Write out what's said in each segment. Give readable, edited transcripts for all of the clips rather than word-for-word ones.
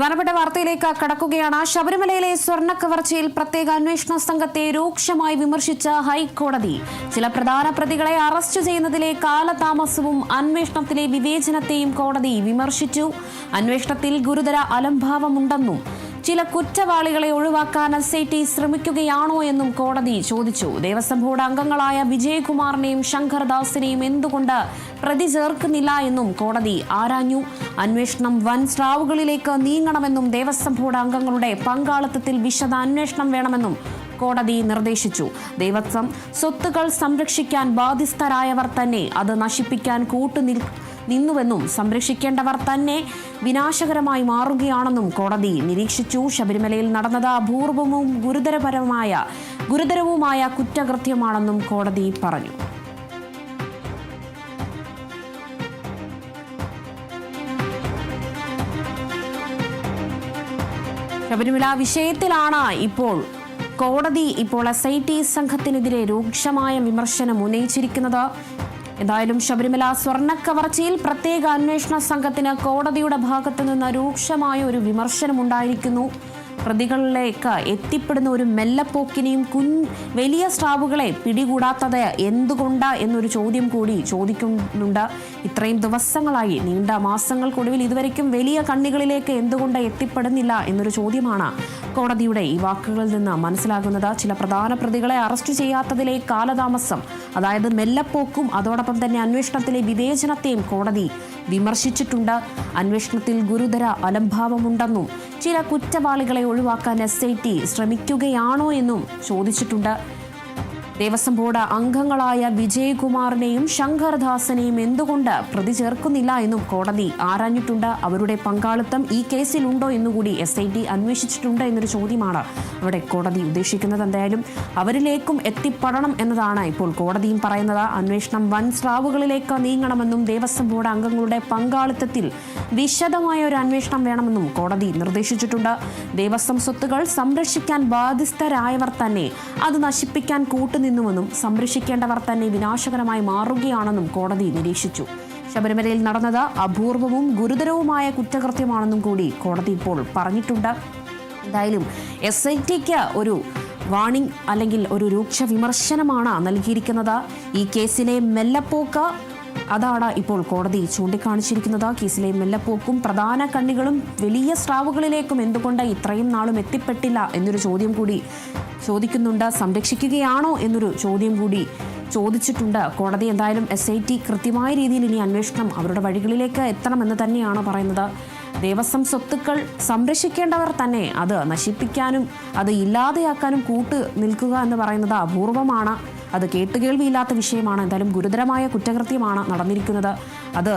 പ്രധാനപ്പെട്ട വാർത്തയിലേക്ക് കടക്കുകയാണ്. ശബരിമലയിലെ സ്വർണ്ണ കവർച്ചയിൽ പ്രത്യേക അന്വേഷണ സംഘത്തെ രൂക്ഷമായി വിമർശിച്ച ഹൈക്കോടതി. ചില പ്രധാന പ്രതികളെ അറസ്റ്റ് ചെയ്യുന്നതിലെ കാലതാമസവും അന്വേഷണത്തിലെ വിവേചനത്തെയും കോടതി വിമർശിച്ചു. അന്വേഷണത്തിൽ ഗുരുതര അലംഭാവമുണ്ടെന്നും ചില കുറ്റവാളികളെ ഒഴിവാക്കാൻ SIT ശ്രമിക്കുകയാണോ എന്നും കോടതി ചോദിച്ചു. ദേവസ്വം ബോർഡ് അംഗങ്ങളായ വിജയകുമാറിനെയും ശങ്കർദാസിനെയും എന്തുകൊണ്ട് പ്രതി ചേർക്കുന്നില്ല എന്നും കോടതി ആരാഞ്ഞു. അന്വേഷണം വൻ സ്രാവുകളിലേക്ക് നീങ്ങണമെന്നും ദേവസ്വം ബോർഡ് അംഗങ്ങളുടെ പങ്കാളിത്തത്തിൽ വിശദ അന്വേഷണം വേണമെന്നും കോടതി നിർദ്ദേശിച്ചു. ദേവസ്വം സ്വത്തുക്കൾ സംരക്ഷിക്കാൻ ബാധ്യസ്ഥരായവർ തന്നെ അത് നശിപ്പിക്കാൻ നിന്നുവെന്നും സംരക്ഷിക്കേണ്ടവർ തന്നെ വിനാശകരമായി മാറുകയാണെന്നും കോടതി നിരീക്ഷിച്ചു. ശബരിമലയിൽ നടന്നത് അപൂർവവും ഗുരുതരവുമായ കുറ്റകൃത്യമാണെന്നും കോടതി പറഞ്ഞു. ശബരിമല വിഷയത്തിലാണ് കോടതി SIT സംഘത്തിനെതിരെ രൂക്ഷമായ വിമർശനം ഉന്നയിച്ചിരിക്കുന്നത്. എന്തായാലും ശബരിമല സ്വർണ്ണക്കവർച്ചയിൽ പ്രത്യേക അന്വേഷണ സംഘത്തിന് കോടതിയുടെ ഭാഗത്തു നിന്ന് രൂക്ഷമായ ഒരു വിമർശനമുണ്ടായിരിക്കുന്നു. പ്രതികളിലേക്ക് എത്തിപ്പെടുന്ന ഒരു മെല്ലപ്പോക്കിനെയും വലിയ സ്രാവുകളെ പിടികൂടാത്തത് എന്തുകൊണ്ട് എന്നൊരു ചോദ്യം കൂടി ചോദിക്കുന്നുണ്ട്. ഇത്രയും ദിവസങ്ങളായി, നീണ്ട മാസങ്ങൾക്കൊടുവിൽ ഇതുവരെയ്ക്കും വലിയ കണ്ണികളിലേക്ക് എന്തുകൊണ്ട് എത്തിപ്പെടുന്നില്ല എന്നൊരു ചോദ്യമാണ് കോടതിയുടെ ഈ വാക്കുകളിൽ നിന്ന് മനസ്സിലാകുന്നത്. ചില പ്രധാന പ്രതികളെ അറസ്റ്റ് ചെയ്യാത്തതിലെ കാലതാമസം, അതായത് മെല്ലപ്പോക്കും അതോടൊപ്പം തന്നെ അന്വേഷണത്തിലെ വിവേചനത്തെയും കോടതി വിമർശിച്ചിട്ടുണ്ട്. അന്വേഷണത്തിൽ ഗുരുതര അലംഭാവമുണ്ടെന്നും ചില കുറ്റവാളികളെ ഒഴിവാക്കാൻ SIT ശ്രമിക്കുകയാണോ എന്നും ചോദിച്ചിട്ടുണ്ട്. ദേവസ്വം ബോർഡ് അംഗങ്ങളായ വിജയകുമാറിനെയും ശങ്കർദാസിനെയും എന്തുകൊണ്ട് പ്രതി ചേർക്കുന്നില്ല എന്നും കോടതി ആരാഞ്ഞിട്ടുണ്ട്. അവരുടെ പങ്കാളിത്തം ഈ കേസിലുണ്ടോ എന്നുകൂടി SIT അന്വേഷിച്ചിട്ടുണ്ട് എന്നൊരു ചോദ്യമാണ് അവിടെ കോടതി ഉദ്ദേശിക്കുന്നത്. എന്തായാലും അവരിലേക്കും എത്തിപ്പെടണം എന്നതാണ് ഇപ്പോൾ കോടതിയും പറയുന്നത്. അന്വേഷണം വൻ സ്രാവുകളിലേക്ക് നീങ്ങണമെന്നും ദേവസ്വം ബോർഡ് അംഗങ്ങളുടെ പങ്കാളിത്തത്തിൽ വിശദമായ ഒരു അന്വേഷണം വേണമെന്നും കോടതി നിർദ്ദേശിച്ചിട്ടുണ്ട്. ദേവസ്വം സ്വത്തുകൾ സംരക്ഷിക്കാൻ ബാധ്യസ്ഥരായവർ തന്നെ അത് നശിപ്പിക്കാൻ കൂട്ടുനിന്നുവെന്നും സംരക്ഷിക്കേണ്ടവർ തന്നെ വിനാശകരമായി മാറുകയാണെന്നും കോടതി നിരീക്ഷിച്ചു. ശബരിമലയിൽ നടന്നത് അപൂർവവും ഗുരുതരവുമായ കുറ്റകൃത്യമാണെന്നും കൂടി കോടതി ഇപ്പോൾ പറഞ്ഞിട്ടുണ്ട്. എന്തായാലും SITക്ക് ഒരു വാണിംഗ് അല്ലെങ്കിൽ ഒരു രൂക്ഷ വിമർശനമാണ് നൽകിയിരിക്കുന്നത്. ഈ കേസിലെ മെല്ലപ്പോക്ക് അതാണ് ഇപ്പോൾ കോടതി ചൂണ്ടിക്കാണിച്ചിരിക്കുന്നത്. കേസിലെ മെല്ലപ്പോക്കും പ്രധാന കണ്ണികളും വലിയ സ്രാവുകളിലേക്കും എന്തുകൊണ്ട് ഇത്രയും നാളും എത്തിപ്പെട്ടില്ല എന്നൊരു ചോദ്യം കൂടി ചോദിക്കുന്നുണ്ട്. സംരക്ഷിക്കുകയാണോ എന്നൊരു ചോദ്യം കൂടി ചോദിച്ചിട്ടുണ്ട് കോടതി. എന്തായാലും SIT കൃത്യമായ രീതിയിൽ ഇനി അന്വേഷണം അവരുടെ വഴികളിലേക്ക് എത്തണമെന്ന് തന്നെയാണ് പറയുന്നത്. ദേവസ്വം സ്വത്തുക്കൾ സംരക്ഷിക്കേണ്ടവർ തന്നെ അത് നശിപ്പിക്കാനും അത് ഇല്ലാതെയാക്കാനും നിൽക്കുക എന്ന് പറയുന്നത് അപൂർവമാണ്. അത് കേട്ടുകേൾവിയില്ലാത്ത വിഷയമാണ്. എന്തായാലും ഗുരുതരമായ കുറ്റകൃത്യമാണ് നടന്നിരിക്കുന്നത്. അത്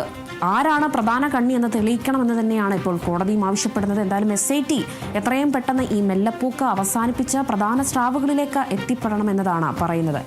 ആരാണ് പ്രധാന കണ്ണി എന്ന് തെളിയിക്കണമെന്ന് തന്നെയാണ് ഇപ്പോൾ കോടതിയും ആവശ്യപ്പെടുന്നത്. എന്തായാലും SIT എത്രയും പെട്ടെന്ന് ഈ മെല്ലപ്പൂക്ക് അവസാനിപ്പിച്ച് പ്രധാന സ്രാവുകളിലേക്ക് എത്തിപ്പെടണം എന്നതാണ് പറയുന്നത്.